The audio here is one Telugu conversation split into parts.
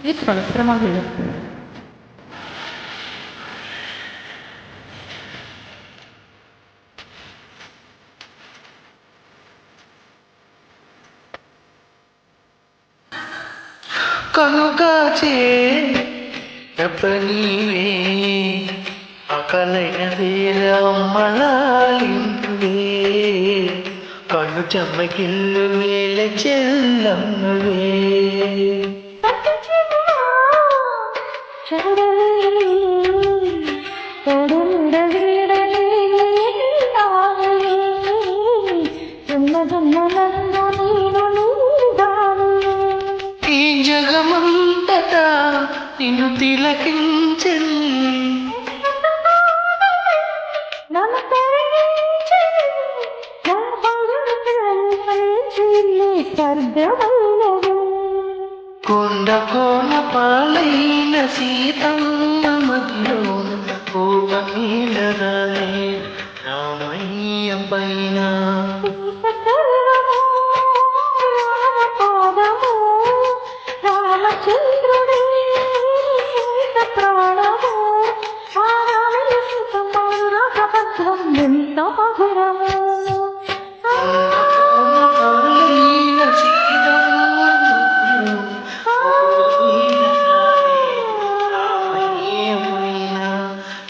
తీసుకోండి శ్రమగా కనుగాచే చెప్పనీవే అకలైనది అమ్మలాలింపువే కన్ను చెమ్మకిల్లు వేళ చెల్లమ్మవే ఈ జగమంతటా నిన్ను తిలకించని కొండ కోన పాలైన సీతమ్మ మదిలోన కోమీలరాలే రామయ్య పైన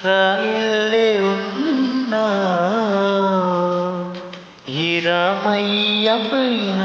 రాయలే ఉన్నా ఈ రామయ్య పైన